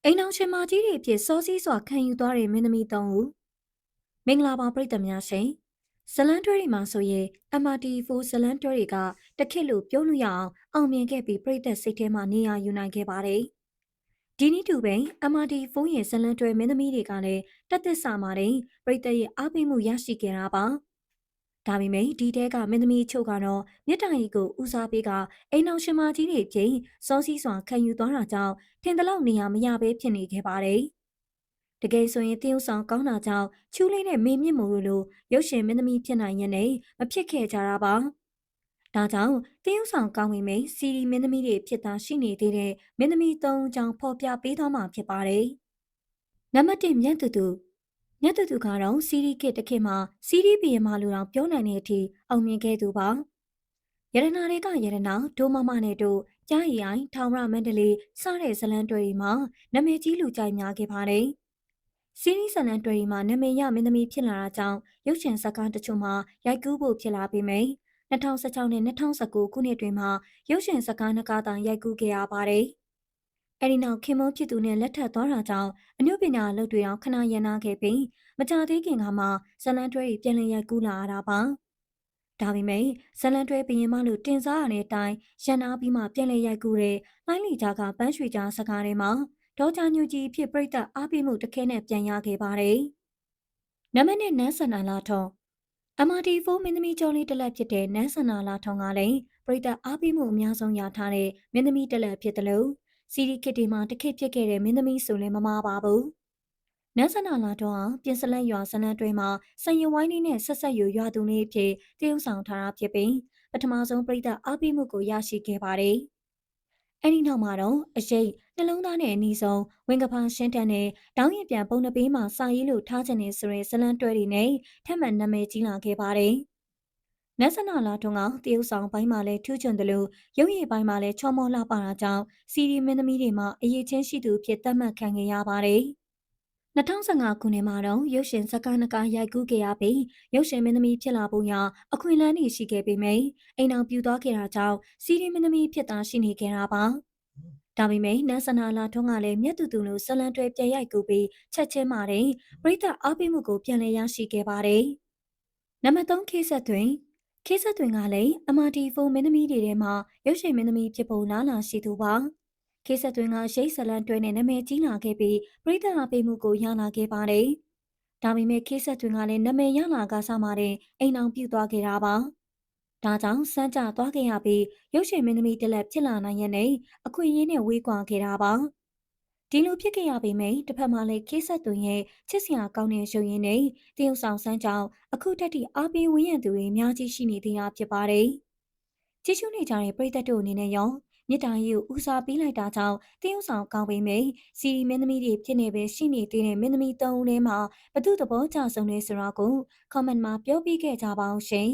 အိမ်အောင်ရှင်မကြီးတွေအဖြစ်စောစီးစွာခံယူသွားတဲ့မင်းသမီးသုံးဦးမင်္ဂလာပါပရိသတ်များရှင်ဇလန်းတွဲတွေမှာဆိုရင် MRT4 ဇလန်းတွဲတွေကတခစ်လို့ပြောလို့ရအောင်မြင်ခဲ့ပြီးပရိသတ်စိတ်ထဲမှာနေရာယူနိုင်ခဲ့ပါတယ်ဒီနည်းတူပင် MRT4 ရဲ့ဇလန်းတွဲမင်းသမီးတွေကလည်းတက်သစ်စာမာတဲ့ပရိသတ်ရဲ့အားပေးမှုရရှိခဲ့တာပါဒါပေမဲ့ဒီတဲကမင်းသမီးချုပ်ကတော့မြစ်တာရီကိုဦးစားပေးကအိမ်အောင်ရှင်မကြီးတွေပြင်စောစီးစွာခံယူသွားတာကြောင့်ထင်သလောက်နေရာမရဘဲဖြစ်နေခဲ့ပါတယ်တကယ်ဆိုရင်တရုတ်ဆောင်ကောင်းတာကြောင့်ချူးလေးနဲ့မေမြင့်မို့လို့ရုပ်ရှင်မင်းသမီးဖြစ်နိုင်ရင်လည်းမဖြစ်ခဲ့ကြတာပါ။ဒါကြောင့်တရုတ်ဆောင်ကောင်းပေမဲ့စီရီမင်းသမီးတွေဖြစ်တာရှိနေသေးတဲ့မင်းသမီး၃ကြောင့်ဖော်ပြပေးသွားမှာဖြစ်ပါတယ်။နံပါတ်1မြတ်တူကတော့စီရီခေတ်တစ်ခေတ်မှာစီရီဘီယမလူတော်ပြောနိုင်တဲ့အထိအောင်မြင်ခဲ့သူပါ။ရတနာတွေကရတနာဒိုမမနဲ့တို့ကြားရီအိုင်ထောင်ရမန္တလေးစတဲ့ဇလန်းတွေမှာနာမည်ကြီးလူကြိုက်များခဲ့ပါတယ်။စီးရီးဇလန်တွေမှာနာမည်ရမင်းသမီးဖြစ်လာတာကြောင့်ရုပ်ရှင်ဇာတ်ကားတချို့မှာရိုက်ကူးဖို့ဖြစ်လာပေမယ့်2016နဲ့2019ခုနှစ်တွင်မှရုပ်ရှင်ဇာတ်ကားနှစ်ကားသာရိုက်ကူးခဲ့ရပါတယ်။အဲဒီနောက်ခင်မုန်းဖြစ်သူနဲ့လက်ထပ်သွားတာကြောင့်အနုပညာအလုပ်တွေအောင်ခဏရန်နာခဲ့ပြီးမကြသေးခင်ကမှဇလန်တွဲတွေပြန်လည်ရိုက်ကူးလာရတာပါ။ဒါပေမဲ့ဇလန်တွဲဘရင်မလို့တင်စားရတဲ့အတိုင်းရန်နာပြီးမှပြန်လည်ရိုက်ကူးတဲ့လိုင်းလီဂျာကပန်းရွှေကြားစကားထဲမှာဒေါ်ချာညူကြီးဖြစ်ပြိတ္တအားပေးမှုတစ်ခဲနဲ့ပြန်ရခဲ့ပါတယ်။နမနဲ့နန်းဆန္ဒလာထုံ MRT4 မင်းသမီးကျော်လေးတစ်လက်ဖြစ်တဲ့နန်းဆန္ဒလာထုံကလည်းပြိတ္တအားပေးမှုအများဆုံးရထားတဲ့မင်းသမီးတစ်လက်ဖြစ်တယ်လို့စီရီကစ်တီမှာတစ်ခေတ်ဖြစ်ခဲ့တဲ့မင်းသမီးဆိုလည်းမမှားပါဘူး။နန်းဆန္ဒလာထုံအောင်ပြင်စလက်ရွာဇလန်းတွဲမှာစံရဝိုင်းလေးနဲ့ဆက်ဆက်ရွာသူလေးဖြစ်တရုပ်ဆောင်ထားတာဖြစ်ပြီးပထမဆုံးပြိတ္တအားပေးမှုကိုရရှိခဲ့ပါတယ်။အဲ့ဒီနောက်မှာတော့အရေးနှလုံးသားနဲ့အနီးဆုံးဝင်းကဖာရှင်းတန်းနဲ့တောင်းရင်ပြန်ပုံနှပေးမှာစာရေးလို့ထားခြင်းနဲ့ဆိုရဲဇလန်းတွဲတွေနဲ့ထက်မှန်နာမည်ကြီးလာခဲ့ပါတယ်။နတ်ဆနာလာထုံကတရုတ်ဆောင်ပိုင်းမှာလည်းထူးချွန်တယ်လို့ရုပ်ရည်ပိုင်းမှာလည်းချောမောလှပတာကြောင့်စီရီမင်းသမီးတွေမှာအရေးချင်းရှိသူဖြစ်သတ်မှတ်ခံခဲ့ရပါတယ်။2015ခုနှစ်မှာတော့ရုပ်ရှင်ဇာတ်ကားနှစ်ကားရိုက်ကူးခဲ့ရပြီးရုပ်ရှင်မင်းသမီးဖြစ်လာဖို့ရအခွင့်အလမ်းတွေရှိခဲ့ပေမယ့်အိမ်အောင်ပြူသွားခဲ့တာကြောင့်စီရီမင်းသမီးဖြစ်တာရှိနေခဲ့တာပါ။ဒါပေမဲ့နန်းဆနာလာထုံးကလည်းမြတ်တူလိုဇလန်တွဲပြန်ရိုက်ကူးပြီးချက်ချင်းမာတဲ့ပရိသတ်အားပေးမှုကိုပြန်လည်ရရှိခဲ့ပါတယ်။နံပါတ်3ခေတ်ဆက်တွင်ကလည်း MRT4 မင်းသမီးတွေထဲမှာရုပ်ရှင်မင်းသမီးဖြစ်ဖို့လားလာရှိသူပါ။ခေတ်ဆက်တွင်ကရိတ်ဇလန်တွဲနဲ့နာမည်ကြီးလာခဲ့ပြီးပရိသတ်အားပေးမှုကိုရလာခဲ့ပါတယ်။ဒါပေမဲ့ခေတ်ဆက်တွင်ကလည်းနာမည်ရလာကစားမှာတဲ့အိမ်အောင်ပြုတ်သွားခဲ့တာပါ။ဒါကြောင့်စမ်းကြသွားခဲ့ရပြီးရုပ်ရှင်မင်းသမီးတစ်လက်ဖြစ်လာနိုင်ရဲ့နဲ့အခွင့်အရေးနဲ့ဝေးကွာခဲ့တာပါဒီလိုဖြစ်ခဲ့ရပေမယ့်တစ်ဖက်မှာလည်းခေတ်ဆက်သူရဲ့ချစ်စရာကောင်းတဲ့ရုပ်ရင်းနဲ့တရုတ်ဆောင်စမ်းကြောင့်အခုတက်တီအားပေးဝန်းရံသူတွေအများကြီးရှိနေသေးတာဖြစ်ပါတယ်ကြည့်ရှုနေကြတဲ့ပရိသတ်တို့အနေနဲ့ရောမြစ်တာရီကိုဦးစားပေးလိုက်တာကြောင့်တရုတ်ဆောင်ကောင်းပေမယ့်စီရီမင်းသမီးတွေဖြစ်နေပဲရှိနေသေးတဲ့မင်းသမီး၃ဦးထဲမှာဘသူသဘောကျဆုံးလဲဆိုတာကို comment မှာပြောပြခဲ့ကြပါအောင်ရှင်